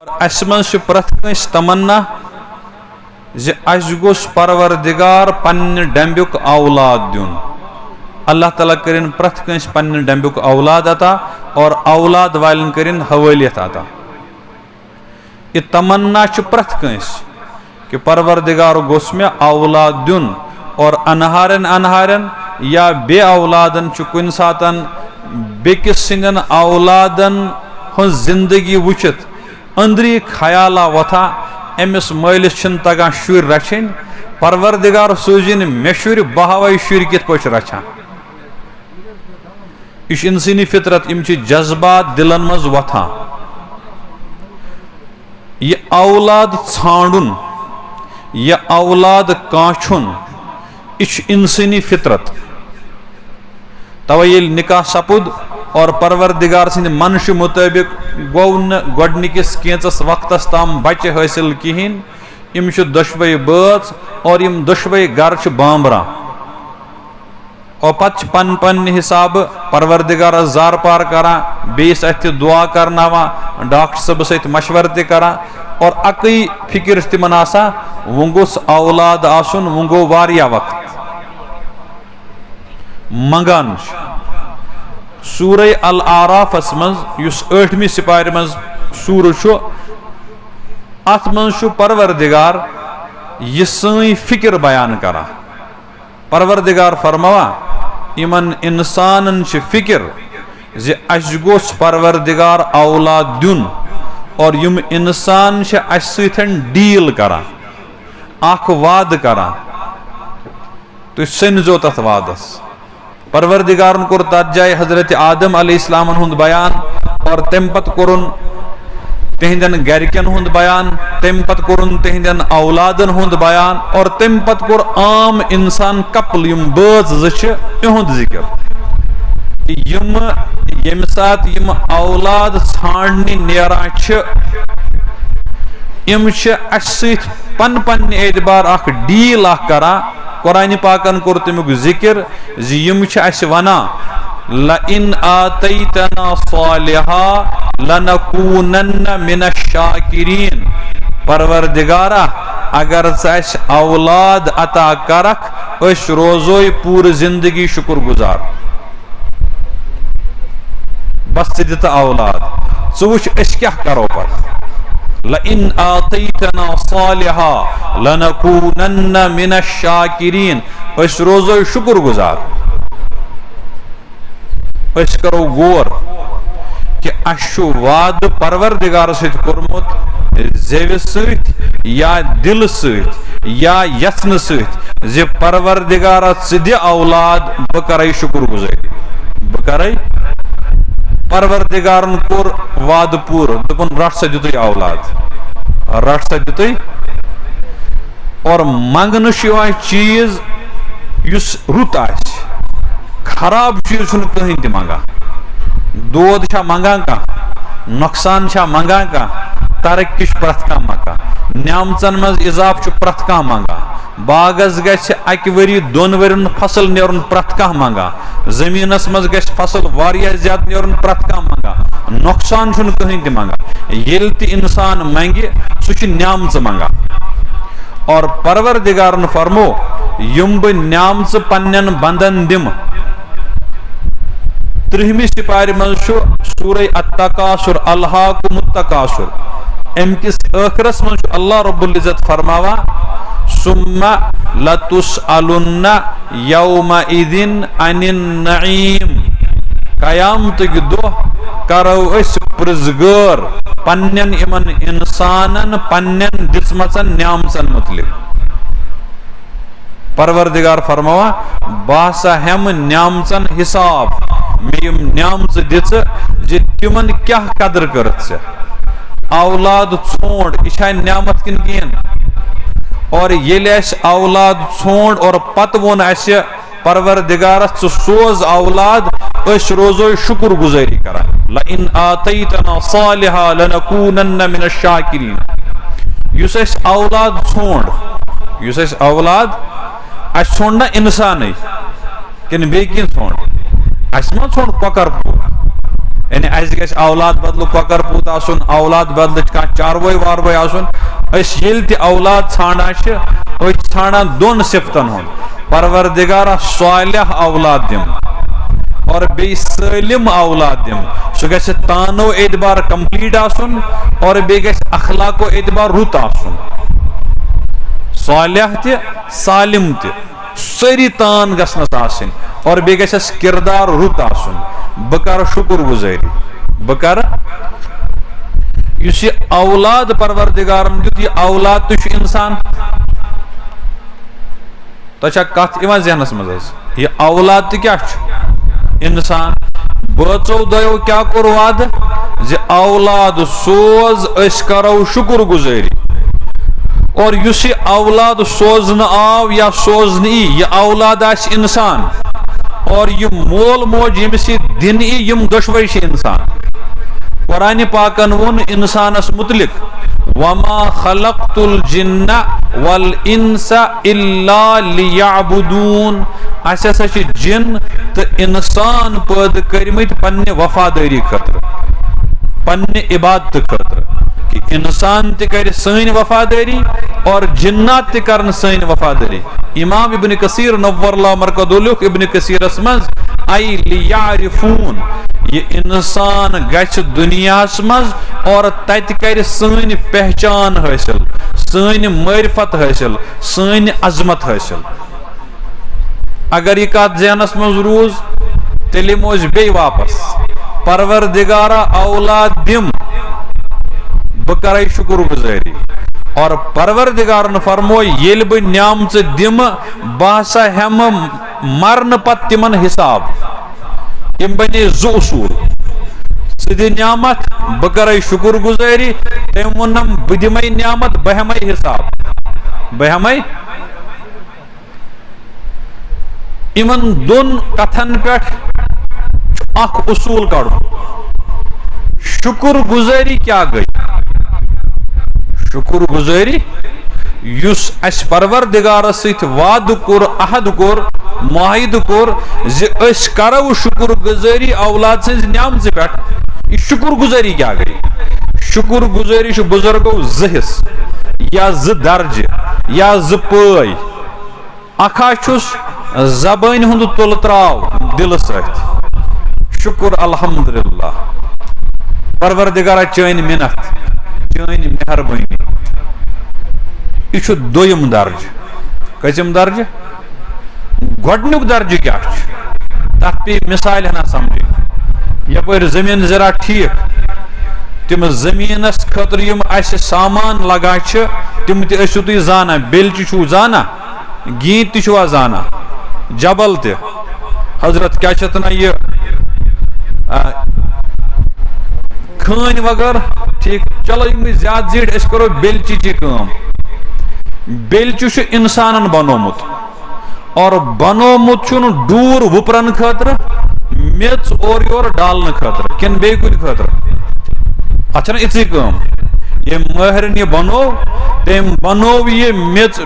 अस मज प्रथ कंस तमन्ना जे अस गोस परवरदिगार पन्ने डंब्युक औलाद दुन। अल्लाह ताला करिन प्रथ कंस पन्ने डंब्युक औलाद अता और औलाद वालन करिन हवालियत अता। ये तमन्ना प्रथ कंस कि परवरदिगार गोस में औलाद दुन और अनहारन अनहारन या बे औलादन कुन सातन बेकिस सिंदन औलादन हन जिंदगी वुचित अंदरी ख्याला वथा अमिस मालिस तगान शुर रचन परवरदिगार सोजिन मे शुर बहवे शुर कित पे रचान। यह इंसानी फितरत इम जज्बात दिलन मज वथा। यह औलाद छांडुन यह औलाद काछुन यह इंसानी फितरत। तवे ये निकाह सपुद और परवरदिगार सिंद मनश मुताबिक गो गोडनिकिस कैंचस वक्तस ताम बच्चे हासिल कहें। इम दुशवे बच और इम दुशवे गर बामरा और पत पन पन हिसाब परवरदिगार जार पार करा बेस अथ दुआ करना डॉक्टर सब सत मशवर तरा और अकई फिक्र तिमन आसा वो गोस औलाद आसुन वो गो वारिया वक्त मंगान। सूर अल आराफस मज युस 8वीं सिपार मज सूर अत मज परवरदिगार यह सई फिक्र बयान करा। परवरदिगार फरमावा इमन इंसानन फिक्र जे अस गोस परवरदिगार औलाद दुन और यम इंसान अस सतन डील करा अख वाद करा तो सनजो तथ वादस। परवरदिगारन कोर तथ जाय हजरत आदम अलैहिस्सलाम हुंद बयान और तम पत कोरुन तिहंदन गरिकन हुंद बयान तम पत कोरुन तिहंदन औलादन हुंद बयान और तम पत कोर आम इंसान कपल यम बज जछ इहुंद जिक्र। यम सात यम औलाद छांडने नेरा छ इम छ अस सत पन पन एतबार अख डील अख करा। कुरान पाकन कोर तमुक जिक्र जी यम छ अस वना लइन आतैतना सालिहा लनकूनन्न मिनश शाकिरीन। परवरदिगारा अगर अस औलाद अता करख अस रोजो पूरी जिंदगी शुक्र गुजार। बस दित औलाद च वुच अस क्या करो पर लइन आतैतना सालिहा लनकूनन्न मिनश शाकिरीन। अस रोजो शुक्र गुजार। अस करो गौर कि अस वाद परवरदिगार सत कोरमुत जेव सत या दिल सत या यत्न सत जे परवरदिगार च दि औलाद बह करे शुक्र गुजारी बह करे। परवरदिगारन कोर वाद पूर दोपन रट सा दित औलाद रट सा दित और मंगन चीज युस रुत आस खराब चीज कहीं ति मंगा दोद मंगा कह नुकसान मंगा कह तरक्की प्रथ कह मंगा न्यामचन मज इजाफ प्रथ कह मंगा बागस गछ अक वरी दोन वरियन फसल नेरुन प्रथ कह मंगा जमीनस मज गछ फसल वारिया ज्यादा नेरुन प्रथ कह मंगा नुकसान कहीं ति मंगा येल ति इंसान मंगे सह न्यामच मंगा। और परवरदिगारन फरमो यम बह न्यामच पन्न बंदन दिम 3वीं सिपार मज सूर अत्तकासुर अल्हाकुमुत्तकासुर अमकिस आखिरस मज अल्लाह रब्बुल इज्जत फरमावा सुम्मा लतुसअलुन्ना यौमइदिन अनिन नईम। कयामत दो करो अस प्रजगर पन्नन इमन इंसानन पन्नन दिसमचन न्यामचन मुतलिक। परवरदिगार फरमावा बासा हम न्यामचन हिसाब मे न्यामच दिच जे तिमन क्या कदर करत औलाद छोड़ यह न्यामत किन कहें। और ये औलाद छोड़ और पत वोन अस परवरदिगारस सोज औलाद अस रोजो शुक्र गुजारी करा लइन आतैतना सालिहा लनकूनन्न मिनश शाकिरीन। युस अस औलाद छोड़ युस अस औलाद अस छोड़ ना इंसान किन बे किन छोड़ अस मा छोड़ ककर यानी अस गछ औलाद बदल ककर पूत आसन, औलाद बदल कह चारवई वारवई आसन। ये औलाद छाना छानान दोन सिफतन हुन, परवरदिगारा सालिह औलाद दिम और बे सलिम औलाद दिम। सह गछ तानो एतबार कंप्लीट आसन और बे गछ अखलाको एतबार रुत आसन। सालिह ते सालिम ते सारी तान गसनस आसन और बे गछस किरदार रुत आसन। बह कर शुक्र गुजारी, बह कर ये औलाद परवरदिगारन दित, यह औलाद तो इंसान। तो कथ इवान जहनस मज, यह औलाद तो क्या इंसान। बचो दयो क्या कोर वाद जे औलाद सोज अस करो शुक्र गुजारी, और युस औलाद सोजन आव या सोजन यह औलाद आस इंसान, और यह मोल मोज यम दिन यम दशवै इंसान। कुरान पाकन वोन इंसानस मुतलिक वमा खलक़तुल जिन्ना वल इंसा इल्ला लियअबुदून। अस जिन तो इंसान पैदा करमत पन्ने वफादारी खतर, पन्ने इबादत खतर, कि इंसान ते कर सैन वफादारी और जिन्नात ते करन सैन वफादारी। इमाम इब्न कसीर नव्वरल्लाहु मरकदुल्लाह इब्न कसीरस मज आई लियारिफून, ये इंसान गछ दुनियास मज और तत कर सैन पहचान हासिल, सैन मारिफत हासिल, सैन अजमत हासिल। अगर यह कत जहनस मज रूज तेल मोज बे वापस परवरदिगारा औलाद दिम, बह कर शुक्र गुजारी। और परवरदिगारन फरमो येल बह न्यामच दिम बह हसा हम मरन पत तिमन हिसाब। यम बने जो उसूल, दी न्यामत बह कर शुक्र गुजारी, तम वोनम बह दिमे न्यामत बह हम हिसाब, बह हम। इमन दोन कथन पे अख उसूल कड़, शुक्र गुजारी क्या गई। शुक्र गुजारी युस अस परवरदिगार सत वाद कोर, अहद कोर, माहिद कोर जे अस करो शुक्र गुजारी औलाद सज न्यामत पे, यह शुक्र गुजारी क्या गई। शुक्र गुजारी बुजुर्गो जहिस या ज दर्ज या ज पय। अखा छुस जबान हुंद तुल त्राव दिल सत शुक्र अल्हम्दुलिल्लाह परवरदिगारा चैन मिन्नत, चैन मेहरबानी। यह दोयम दर्ज, कसिम दर्ज, गोडनुक दर्ज क्या तथ पे मिसाल हना समझ। यपर जमीन जरा ठीक, तिम जमीनस खतर यम अस सामान लगा तिम तु तुम जाना, बेलच छू जाना, गीत तुआ जाना, जबल ते हजरत क्या ना यह खान वगैरह ठीक। चलो यम ज्यादा जीट अस करो बेलची कम। बेलचु इंसान बनोमुत और बनोमुत डूर वुपरन खतर, मेच और योर डालन खतर किन बे कुन खतर। अच्छा ना इतनी कम ये महरन बनो तम बनो ये मेच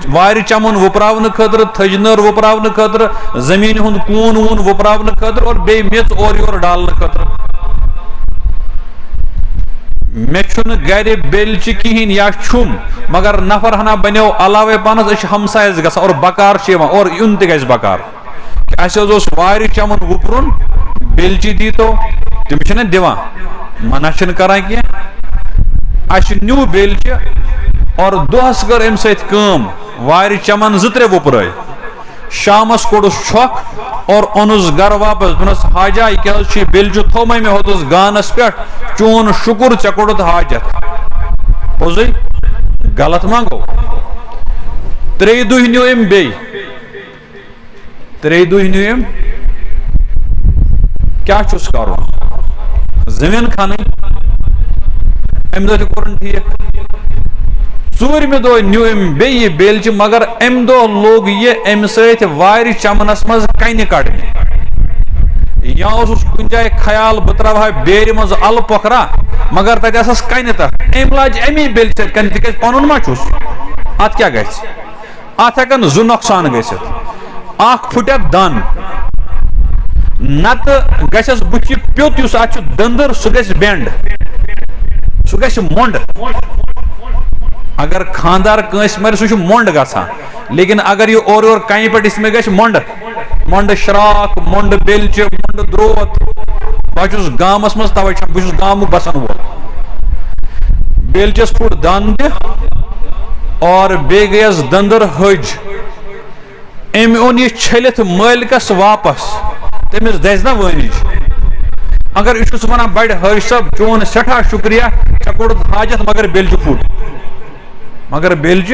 वार चमन वुपरावन खतर, थजनर वुपरावन खतर, जमीन हुंद कून वून वुपरावन खतर और बे मेच और योर डालन खतर। मे गर बेलच कहें या छुम, मगर नफर हना बनो अलावे पानस हमसायस ग और बकार और इन तक बकार। अस वार चमन वुपरुन बेलची दी तो तम दिवान मना करान कह। अस न्यू बेलच और दोहस कर अम सम वार चमन ज त्रे वुपराय, शामस कोडुस छक और ओनुस घर वापस दोनस हाजा यह बेलचु थो मे होतुस गानस पे, चोन शुक्र चे कोड़ुत हाजत पोज गलत मांगो। त्रे दुह न्यू अम बे, त्रे दुह न्यू अम क्या कर जमीन खान अम दो कोर ठीक। ूरमे दो न्यू अम बे बेलच, मगर अम दो लोग ये अम सत वार चमनस मज कन कड़ने। या कुन जाए ख्याल बह त्रा बेर मज अल पोखरा, मगर तस कन तथ अम लाज अमी बेल सत कन तिक पन मा अत क्या गस, अत हेकन जु नुकसान गसित। अख फुट दन नत गस बुच प्योत युस आछ दंदर सु गस बेंड सु गस मोंड अगर खानदार कंस मर सु मोंड गसा लेकिन अगर ये और कहीं पे इसमें गस मोंड मोंड शराक मोंड बेलच मोंड द्रोत बहुत गामस मज तवे बहुत गाम बसन वोल बेलचस फुट दंद और बे गयस दंदर हज अम ओन यह छलित मालिकस वापस तमिस दज ना वनिज अगर यह वन बड़ हज सब चोन सठा शुक्रिया ऐ कोड़ हाजत मगर बेलच फुट मगर बेलच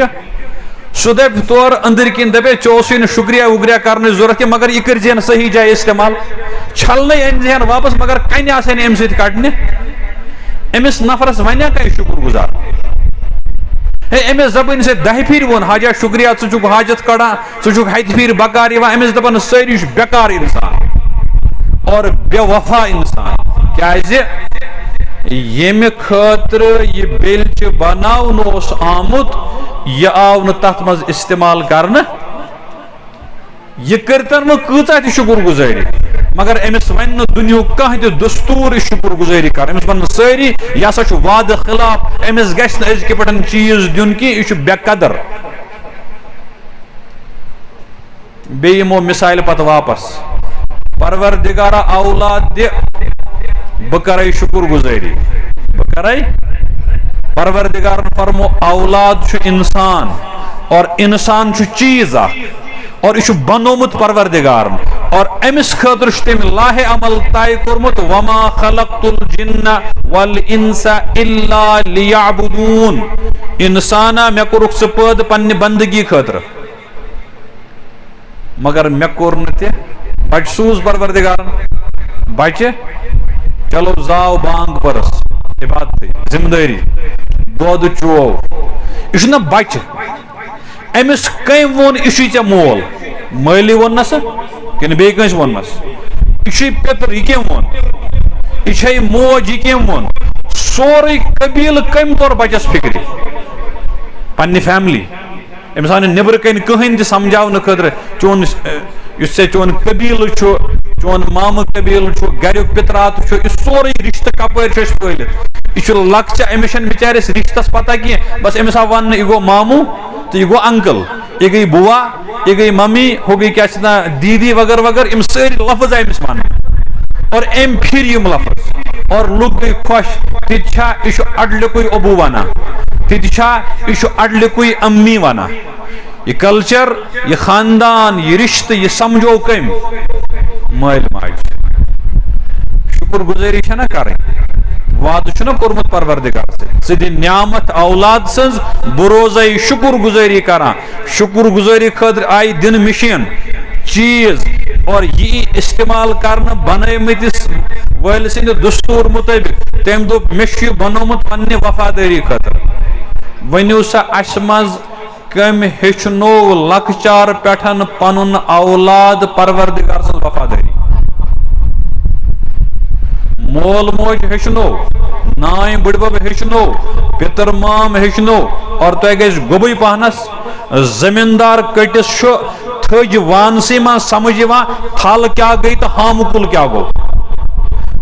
सह दप तौर अंदर किन दपे चो शुक्रिया वुक्रिया करने जरूरत मगर यह कर सही जाए इस्तेमाल छल अन वापस मगर कन आन अम सत कड़ने अमिस नफरस वनिया कहीं शुक्र गुजार अमिस जबान से 10 फिर वो हाजा शुक्रिया चुक हाजत कड़ा चुक हत फिर बकार अमिस दपान सारी बेकार इंसान और बेवफा इंसान क्या ये खतर यह बेलच बनावन आमुत यह आव तथ मज इस्तेमाल करने यह करतन कचा शुक्र गुजारी मगर अमिस वन दुनिया कह दस्तूर शुक्र गुजारी कर अमिस वन सारी यह हसा वाद खिलाफ अमिस गज पे चीज दिन कि यह बेकदर बेमो मिसाइल पत वापस परवरदिगारा औलाद दे बह शुक्र गुजारी बह परवरदिगार फरमो औलाद इंसान और इंसान चीज और यह बनोमुत परवरदिगार और अमिस खतर तम लाहे अमल तय कोर्मुत वमा खलक़तुल जिन्ना वल इंसा इल्ला लियअबुदून इंसाना मे कोरुख सह पैद पन्ने बंदगी खतर मगर मे कोर न बच सूज परवरदिगारन बचे चलो जाओ बांग परस इबादत जिम्मेदारी दोद चो यह न बच अमिस कम वोन यह मोल माली वोन नस कि बे कंस वोनस यह पेतर यह कम वोन यह मोज यह कम वोन सोरे कबील कम तौर बचस फिक्र पन्ने फैमिली अमिस आन नबर कन कहीं तह समझावन खतर चोन चोन कबील चोन माम कबील गर पितरात यह सोरे रिश्त कपर फैलित यह लक्च अमिस बिचारिस रिश्तस पता कह बस अमिस आव वन यह गो मामू तो यह गो अंकल यह गई बुआ यह गई मम्मी हो गई क्या दीदी वगर वगर इन सारी लफ्ज अमिस वन और अम फिर यम लफ्ज और लुक गई खुश तिछा यह अडलुक अबू वना तिछा यह अडलुक अम्मी वना यह कल्चर यह खानदान यह रिश्ते यह समझो कम माल माज शुक्र गुजारी ना करें वाद कोर्मुत परवरदिगार से न्यामत औलाद सज बरोज़ शुक्र गुजारी करा शुक्र गुजारी खतर आई दिन मशीन चीज और यह इस्तेमाल करना बनमतिस वल सिंद दस्तूर मुताबिक तम दोप मे बनोमुत पन्ने वफादारी खतर वनु सा अस मज कम हेचनो लकचार पेठन पनुन औलाद परवरदिगार सज वफादारी मोल मोज हेचनो नाय बुड़बब हेचनो पितर माम हेचनो और तह गज गोबई पहनस जमींदार कटिस थज वानसी मा समझ थल क्या गई तो हामुकुल क्या गो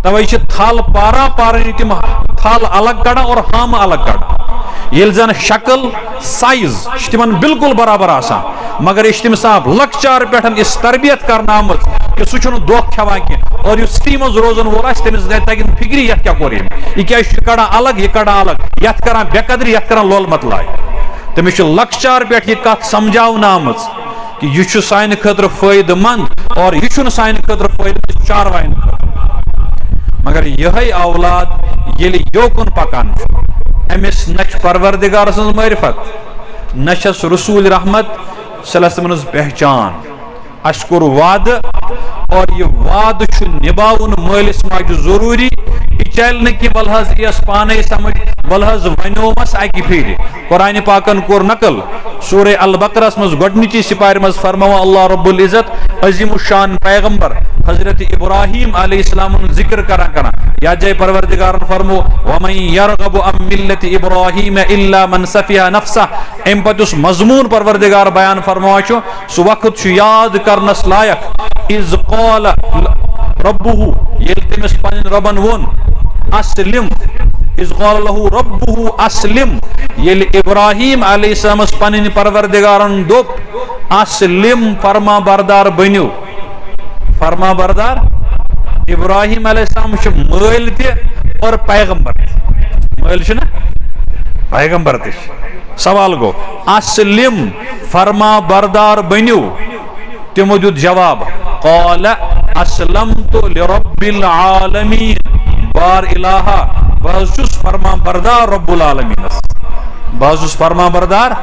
तवे थल पारा पारनी तम थल अलग कड़ा और हम अलग कड़ा ये जन शक्ल साइज तिमन बिल्कुल बराबर आसान मगर यह तम साहब लकचार पे इस तरबियत करना आमत कि सह दोख खेवान कह और सी मज रोजन वोल तमिस तगन फिक्री ये क्या कोर यह क्या कड़ा अलग यह कड़ा अलग ये करान बेकदरी ये करान लोल मतलाय तमिस लकचार पे यह कत समझावन आमत कि यह सान खतर फायदेमंद और यह सान खतर फायदे चारवाइन मगर यह औलाद ये योकुन पकान अमिस न परवरदिगार सज मारिफत न रसूल रहमत सल्लल्लाहु अलैहि पहचान अस कोर वाद और यह वाद निभावन मालिस माज जरूरी यह चल न कि वल हज यस पाने समझ वल हज वनोमस अकि फिर कुरान पाकन कोर नकल सूरह अल बकरस मज गोडनिची सिपार मज फरमावा अल्लाह रब्बुल इज्जत अजीम शान पैगंबर हजरत इब्राहिम अलैहिस्सलाम जिक्र करा करा या जय परवरदिगार फरमो वमन यरगबु अम मिल्लति इब्राहिम इल्ला मन सफिया नफ्सा एम पतुस मजमून परवरदिगार बयान फरमावा सु वक्त याद करनस लायक इज क़ाल रब्बुहु येल तमिस पन्न रबन वोन अस्लिम इज़ क़ाल लहु रब्बुहु अस्लिम येल इब्राहीम अलैहिस्सलाम पन्न परवरदिगारन दोप अस्लिम फरमा बरदार बनियो फरमा बरदार इब्राहीम अलैहिस्सलाम मैल ते और पैगंबर मैल ना पैगंबर ते सवाल गो अस्लिम फरमा बरदार बनियो तिमो दुत जवाब क़ाल अस्लमतु लिरब्बिल आलमीन बार इलाहा बस फरमा बरदार रब्बुल आलमीन बस फरमा बरदार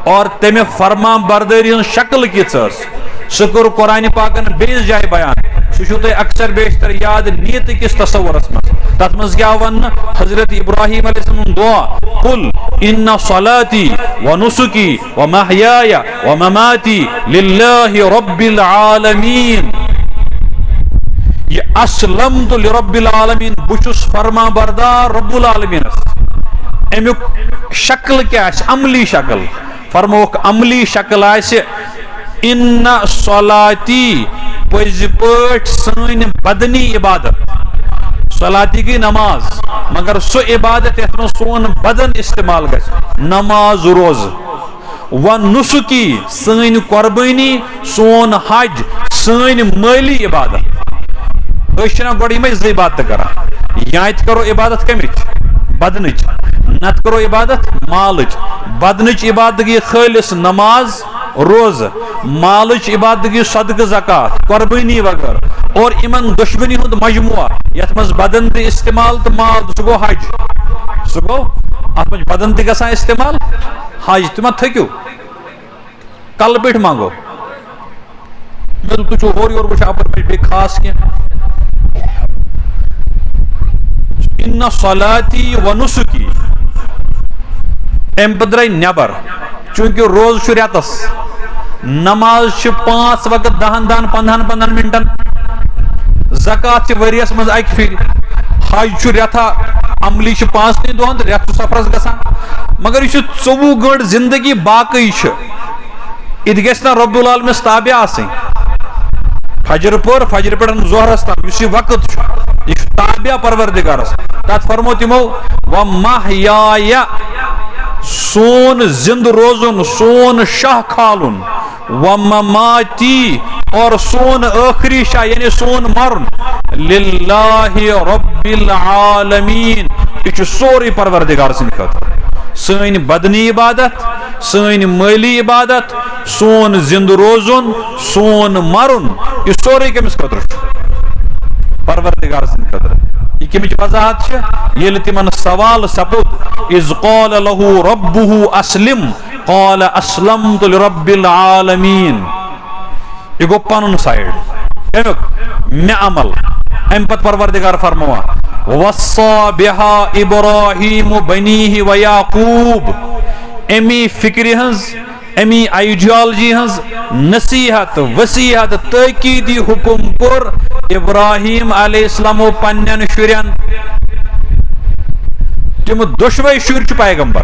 और तमे फरमा बरदारी हन शक्ल किस सह कर कुरान पाकन बेस जाय बयान सह अक्सर बेशतर याद नीयत किस तसव्वुरस मज तथ मज क्या वन हजरत इब्राहीम अलैहिस्सलाम दुआ कुल इन्ना सलाती व नुसुकी व महयाय व ममाती लिल्लाहि रब्बिल आलमीन ये अस्लमतु लिरब्बिल आलमीन बुशुस फरमा बरदार रब्बुल आलमीन अमुक शक्ल क्या अमली शक्ल फरमोक अमली शक्ल आसे इन्ना सलाती पज पट सन बदनी इबादत सलाती की नमाज मगर सो इबादत यथ सोन बदन इस्तेमाल ग नमाज रोज व नुसुकी सन कुर्बानी सोन हज सन माली इबादत गोड़ इबादत कर या करो इबादत कमिच बदनच नत करो इबादत मालच बदनच इबादत गई खालिस नमाज रोज मालच इबादत गई सदक ज़कात कुर्बानी वगैरह और इमन दुश्मनी हुंद मजमुआ यथ मज बदन ते इस्तेमाल तो माल सह गो हज सह गो अत मज बदन ते गसान इस्तेमाल हज तुम थक्यू कल पे मांगो मे तुम होर योर वो अपर पे खास कह इन्ना सलाती व नुसुकी अम पे नबर चूंकि रोज रेतस नमाज 5 वक्त 10-15 मिनटन ज़कात वरियस मज अक फिर हज रेथा अमली 5 दोहन तो रेत सफरस गसान मगर यह 24 घंटे जिंदगी बाकी इत गस ना रब्बुल आलमीन ताबे आसि फजर पर फजर पे जोहरस तम यह वक्त यह ताबे परवरदिगारस तथ फरमो तिमो व महयाय सोन जिंद रोजुन सोन शाह खालुन व ममाती और सोन आखिरी शाह यानी सोन मरन लिल्लाहि रब्बिल आलमीन यह सोरी परवरदिगार सद खतर सन बदनी इबादत सन माली इबादत सोन जिंद रोजुन सोन मरुन यह सोरी कमिस खतर परवरदिगार सद खतर यह कमिच वजाहत ये तिमन सवाल सपुद इज़ क़ाल लहु रब्बुहु अस्लिम क़ाल अस्लमतु लिरब्बिल आलमीन यह गो पनुन साइड अमुक मे अमल अम पत परवरदिगार फरमवा वस्सा बिहा इब्राहीम बनीहि व याकूब अमी फिक्र हंस अमी आइडियोलॉजी हंस नसीहत वसीहत तकीदी हुकुम कोर इब्राहीम अलैहिस्सलाम पन्न शुरन तिम दुशवे शुर पैगंबर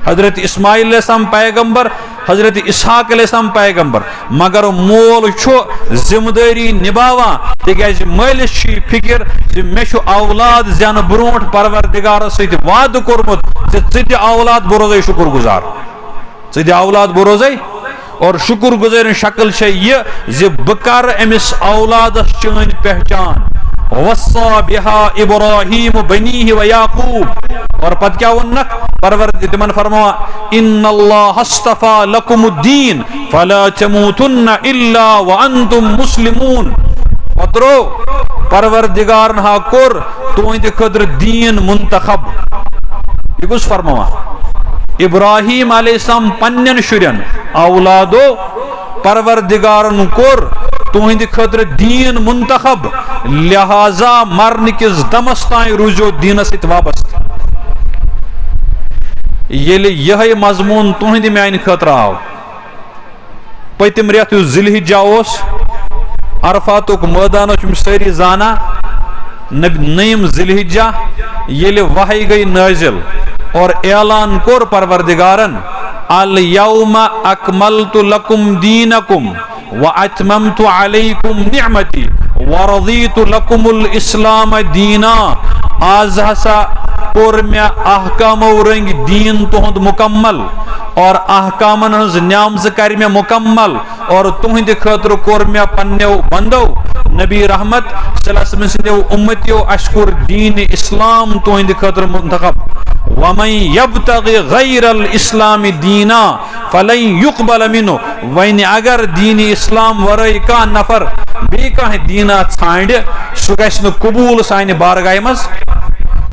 हजरत इस्माइल अलैहिस्सलाम पैगंबर हजरत इसहाक अलैहिस्सलाम पैगंबर मगर मोल जिम्मेदारी निभावा तिज मालिस फिक्र मे औलाद जन ब्रोट परवरदिगार सत वाद कोर्मुत ज औलाद बह रोजे शुक्र गुजार ज औलाद बह रोजे और शुक्र गुजार शक्ल यह बह कर अमिस औलादस चन पहचान वस्सा बिहा इब्राहीम बनीहि व याकूब और पत क्या वन्नक परवरदिगार फरमावा इन्नल्लाह अस्तफा लकुमुद्दीन फला तमूतुन्ना इल्ला व अंतुम मुस्लिमून पत्रो परवरदिगार हा कोर तुंद खतर दीन मुंतखब यह कुछ फरमावा इब्राहीम अलैहिस्सलाम पन्न शुरन औलादो परवरदिगारन कोर तुंद खतर दीन मुंतखब लिहाजा मरन किस दमस ताई रूजो दीन सत वाबस्त येले यह मजमून तुंद म्यान खतर आव पतिम रेत जिलहिज्जा अरफातुक मैदान सारी जाना नईम जिलहिज्जा येले वही गई नाजिल और ऐलान कोर परवरदिगारन अल यौमा अकमलतु लकुम दीनकुम व अतममतु अलैकुम निअमती वरदीतु लकुमुल इस्लाम दीना, आज हसा कोर मे अहकामो रंग दीन तुहद मुकम्मल और अहकामन हज न्यामज कर मे मुकम्मल और तुहद खतर कोर मे पन्नेव बंदो नबी रहमत सल्लल्लाहु अलैहि वसल्लम उम्मतियो अशकुर दीन इस्लाम तुहद खतर मुंतखब। वमन यब्तगी गैरल इस्लाम दीना फलन युकबल मिन्हु, वने अगर दीन इस्लाम वरई का नफर बे कह दीना छांड सह गछ कबूल सानि बारगाह मज।